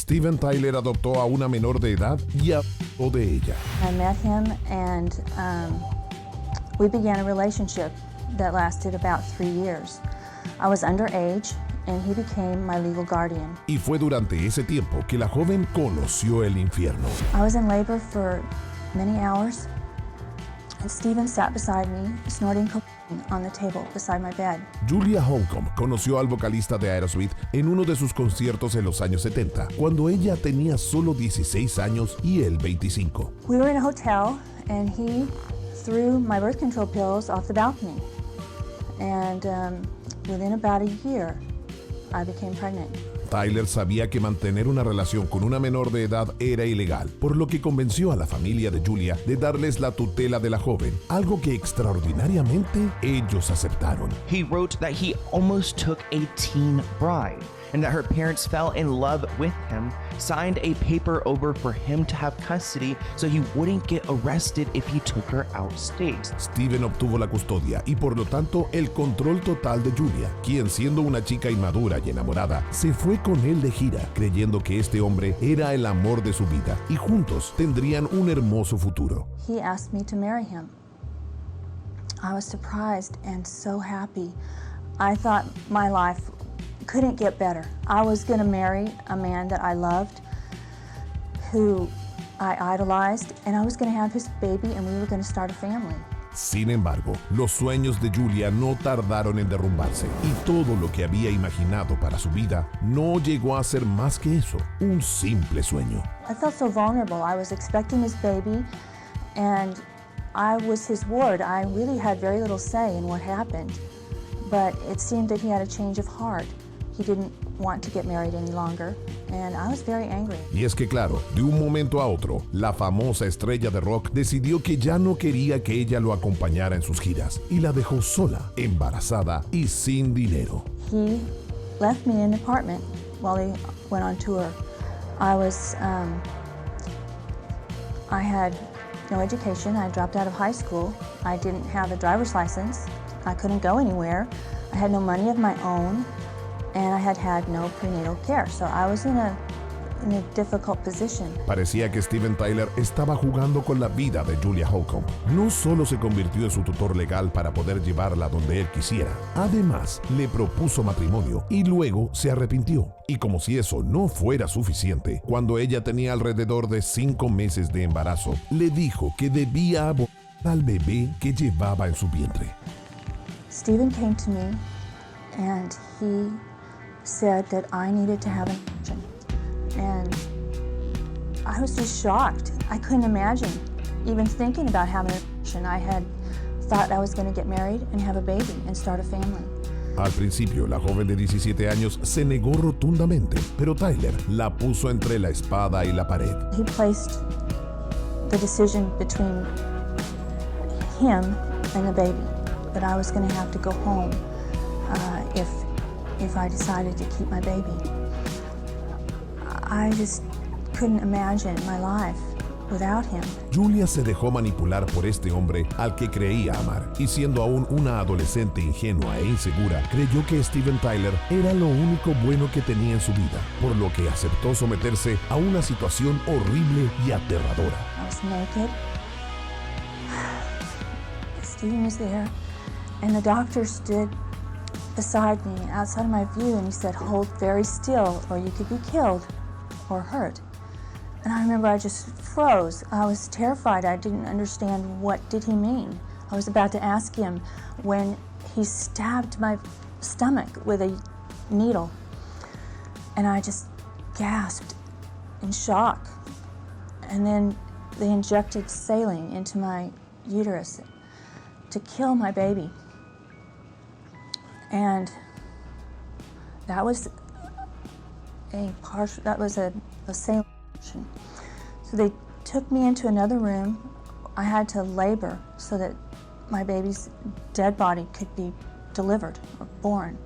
Steven Tyler adoptó a una menor de edad y abusó de ella. I met him and we began a relationship that lasted about 3 years. I was underage and he became my legal guardian. Y fue durante ese tiempo que la joven conoció el infierno. I was in labor for many hours and Steven sat beside me, snorting cocaine on the table beside my bed. Julia Holcomb conoció al vocalista de Aerosmith en uno de sus conciertos en los años 70, cuando ella tenía solo 16 años y él 25. We were in a hotel and he threw my birth control pills off the balcony. And within about a year, I became pregnant. Tyler sabía que mantener una relación con una menor de edad era ilegal, por lo que convenció a la familia de Julia de darles la tutela de la joven, algo que extraordinariamente ellos aceptaron. He wrote that he almost took a teen bride and that her parents fell in love with him, signed a paper over for him to have custody so he wouldn't get arrested if he took her out of state. Steven obtuvo la custodia y por lo tanto el control total de Julia, quien siendo una chica inmadura y enamorada, se fue con él de gira, creyendo que este hombre era el amor de su vida y juntos tendrían un hermoso futuro. He asked me to marry him. I was surprised and so happy. I thought my life couldn't get better. I was going to marry a man that I loved, who I idolized, and I was going to have his baby and we were going to start a family. Sin embargo, los sueños de Julia no tardaron en derrumbarse y todo lo que había imaginado para su vida no llegó a ser más que eso, un simple sueño. I felt so vulnerable. I was expecting his baby and I was his ward. I really had very little say in what happened, but it seemed that he had a change of heart. He didn't want to get married any longer, and I was very angry. Y es que claro, de un momento a otro, la famosa estrella de rock decidió que ya no quería que ella lo acompañara en sus giras y la dejó sola, embarazada y sin dinero. He left me in an apartment while he went on tour. I had no education. I dropped out of high school. I didn't have a driver's license. I couldn't go anywhere. I had no money of my own. And I had no prenatal care, so I was in a difficult position. Parecía que Steven Tyler estaba jugando con la vida de Julia Holcomb. No solo se convirtió en su tutor legal para poder llevarla donde él quisiera, además le propuso matrimonio y luego se arrepintió. Y como si eso no fuera suficiente, cuando ella tenía alrededor de 5 meses de embarazo, le dijo que debía abortar al bebé que llevaba en su vientre. Steven came to me and he said that I needed to have an abortion. And I was just shocked. I couldn't imagine even thinking about having an abortion. I had thought I was going to get married and have a baby and start a family. Al principio, la joven de 17 años se negó rotundamente, pero Tyler la puso entre la espada y la pared. He placed the decision between him and the baby, but I was going to have to go home if I decided to keep my baby. I just couldn't imagine my life without him. Julia se dejó manipular por este hombre al que creía amar, y siendo aún una adolescente ingenua e insegura, creyó que Steven Tyler era lo único bueno que tenía en su vida, por lo que aceptó someterse a una situación horrible y aterradora. I was naked. Steven was there, and the doctor stood beside me outside of my view, and he said, "Hold very still or you could be killed or hurt." And I remember I just froze. I was terrified. I didn't understand what did he mean. I was about to ask him when he stabbed my stomach with a needle, and I just gasped in shock. And then they injected saline into my uterus to kill my baby. And that was a saline. So they took me into another room. I had to labor so that my baby's dead body could be delivered or born.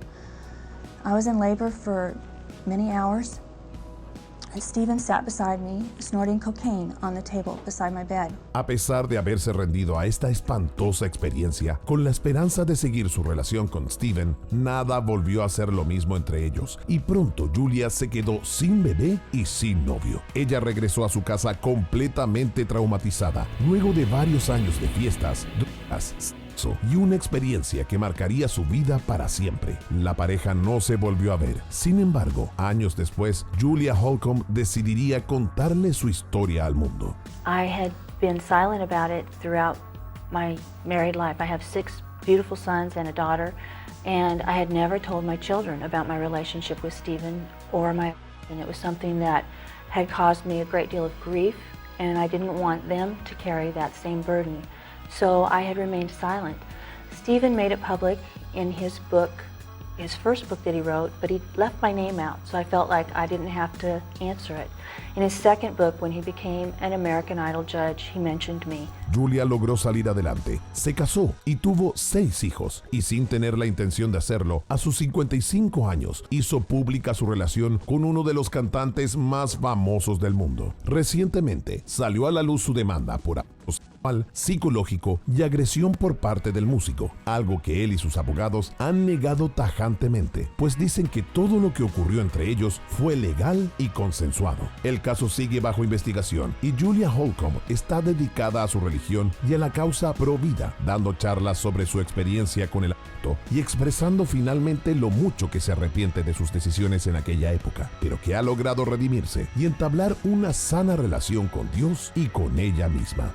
I was in labor for many hours, And Stephen sat beside me, snorting cocaine on the table beside my bed. A pesar de haberse rendido a esta espantosa experiencia, con la esperanza de seguir su relación con Steven, nada volvió a ser lo mismo entre ellos, y pronto Julia se quedó sin bebé y sin novio. Ella regresó a su casa completamente traumatizada, luego de varios años de fiestas, drogas, sexo y una experiencia que marcaría su vida para siempre. La pareja no se volvió a ver. Sin embargo, años después, Julia Holcomb decidiría contarle su historia al mundo. I had been silent about it throughout my married life. I have 6 beautiful sons and a daughter, and I had never told my children about my relationship with Stephen and it was something that had caused me a great deal of grief, and I didn't want them to carry that same burden. So I had remained silent. Stephen made it public in his book, his first book that he wrote, but he left my name out, so I felt like I didn't have to answer it. In his second book, when he became an American Idol judge, he mentioned me. Julia logró salir adelante, se casó y tuvo 6 hijos, y sin tener la intención de hacerlo, a sus 55 años hizo pública su relación con uno de los cantantes más famosos del mundo. Recientemente salió a la luz su demanda por abuso sexual, psicológico y agresión por parte del músico, algo que él y sus abogados han negado tajantemente, pues dicen que todo lo que ocurrió entre ellos fue legal y consensuado. El caso sigue bajo investigación y Julia Holcomb está dedicada a su religión y a la causa pro vida, dando charlas sobre su experiencia con el aborto y expresando finalmente lo mucho que se arrepiente de sus decisiones en aquella época, pero que ha logrado redimirse y entablar una sana relación con Dios y con ella misma.